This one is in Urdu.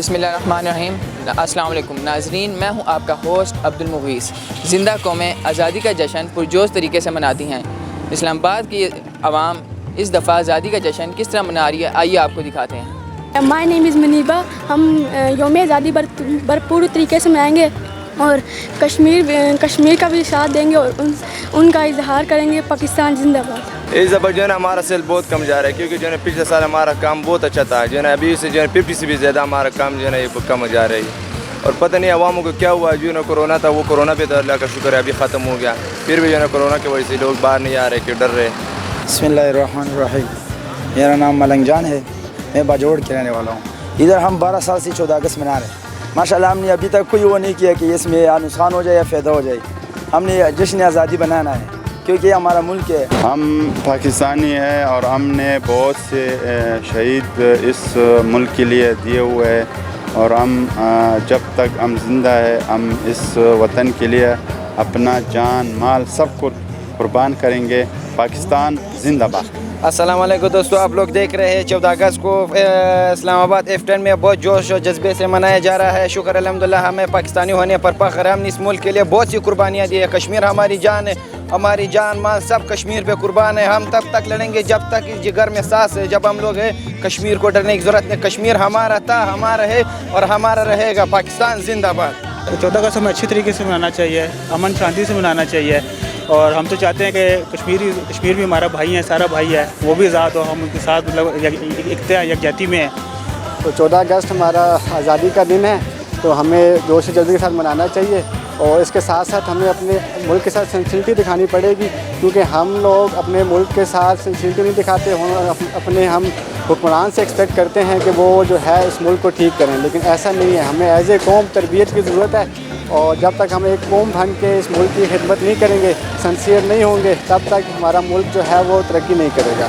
بسم اللہ الرحمن الرحیم۔ السلام علیکم ناظرین، میں ہوں آپ کا ہوسٹ عبدالمغیث۔ زندہ قومیں آزادی کا جشن پرجوش طریقے سے مناتی ہیں۔ اسلام آباد کی عوام اس دفعہ آزادی کا جشن کس طرح منا رہی ہے، آئیے آپ کو دکھاتے ہیں۔ مائی نیم از منیبہ۔ ہم یوم آزادی بھرپور طریقے سے منائیں گے اور کشمیر کا بھی ساتھ دیں گے اور ان کا اظہار کریں گے۔ پاکستان زندہ باد۔ اس دفعہ جو ہے نا ہمارا سیل بہت کم جا رہا ہے، کیونکہ جو ہے پچھلے سال ہمارا کام بہت اچھا تھا، جو ہے نا ابھی سے جو ہے 50 سے بھی زیادہ ہمارا کام جو ہے نا یہ کم جا رہا ہے۔ اور پتہ نہیں عواموں کو کیا ہوا، جو ہے نا کورونا تھا، وہ کورونا پہ تو اللہ کا شکر ہے ابھی ختم ہو گیا، پھر بھی جو ہے نا کورونا کی وجہ سے لوگ باہر نہیں آ رہے کہ ڈر رہے۔ بسم اللہ الرحمن الرحیم۔ میرا نام ملنگ جان ہے، میں باجوڑ کے رہنے والا ہوں۔ ادھر ہم 12 سال سے 14 اگست منا رہے ہیں۔ ماشاءاللہ ہم نے ابھی تک کوئی وہ نہیں کیا کہ اس میں یا نقصان ہو جائے یا فائدہ ہو جائے۔ ہم نے جشن آزادی بنانا ہے کیونکہ یہ ہمارا ملک ہے۔ ہم پاکستانی ہیں اور ہم نے بہت سے شہید اس ملک کے لیے دیے ہوئے ہیں، اور ہم جب تک ہم زندہ ہے ہم اس وطن کے لیے اپنا جان مال سب کو قربان کریں گے۔ پاکستان زندہ باد۔ السلام علیکم دوستو، آپ لوگ دیکھ رہے ہیں 14 اگست کو اسلام آباد F10 میں بہت جوش و جذبے سے منایا جا رہا ہے۔ شکر الحمدللہ، ہمیں پاکستانی ہونے پر فخر ہے۔ ہم نے اس ملک کے لیے بہت سی قربانیاں دی ہے۔ کشمیر ہماری جان ہے، ہماری جان مال سب کشمیر پہ قربان ہے۔ ہم تب تک لڑیں گے جب تک اس جگر میں سانس ہے، جب ہم لوگ ہیں کشمیر کو ڈرنے کی ضرورت نہیں۔ کشمیر ہمارا تھا، ہمارا ہے اور ہمارا رہے گا۔ پاکستان زندہ باد۔ 14 اگست ہمیں اچھی طریقے سے منانا چاہیے، امن شانتی سے منانا چاہیے، اور ہم تو چاہتے ہیں کہ کشمیر بھی ہمارا بھائی ہے، سارا بھائی ہے، وہ بھی آزاد ہو، ہم ان کے ساتھ مطلب یکجہتی میں ہیں۔ تو 14 اگست ہمارا آزادی کا دن ہے، تو ہمیں جوش و جذبے کے ساتھ منانا چاہیے، اور اس کے ساتھ ساتھ ہمیں اپنے ملک کے ساتھ سنسیریٹی دکھانی پڑے گی، کیونکہ ہم لوگ اپنے ملک کے ساتھ سنسیریٹی نہیں دکھاتے، اپنے ہم حکمران سے ایکسپیکٹ کرتے ہیں کہ وہ جو ہے اس ملک کو ٹھیک کریں، لیکن ایسا نہیں ہے۔ ہمیں ایز اے قوم تربیت کی ضرورت ہے، اور جب تک ہم ایک قوم بن کے اس ملک کی خدمت نہیں کریں گے، سنسیئر نہیں ہوں گے، تب تک ہمارا ملک جو ہے وہ ترقی نہیں کرے گا۔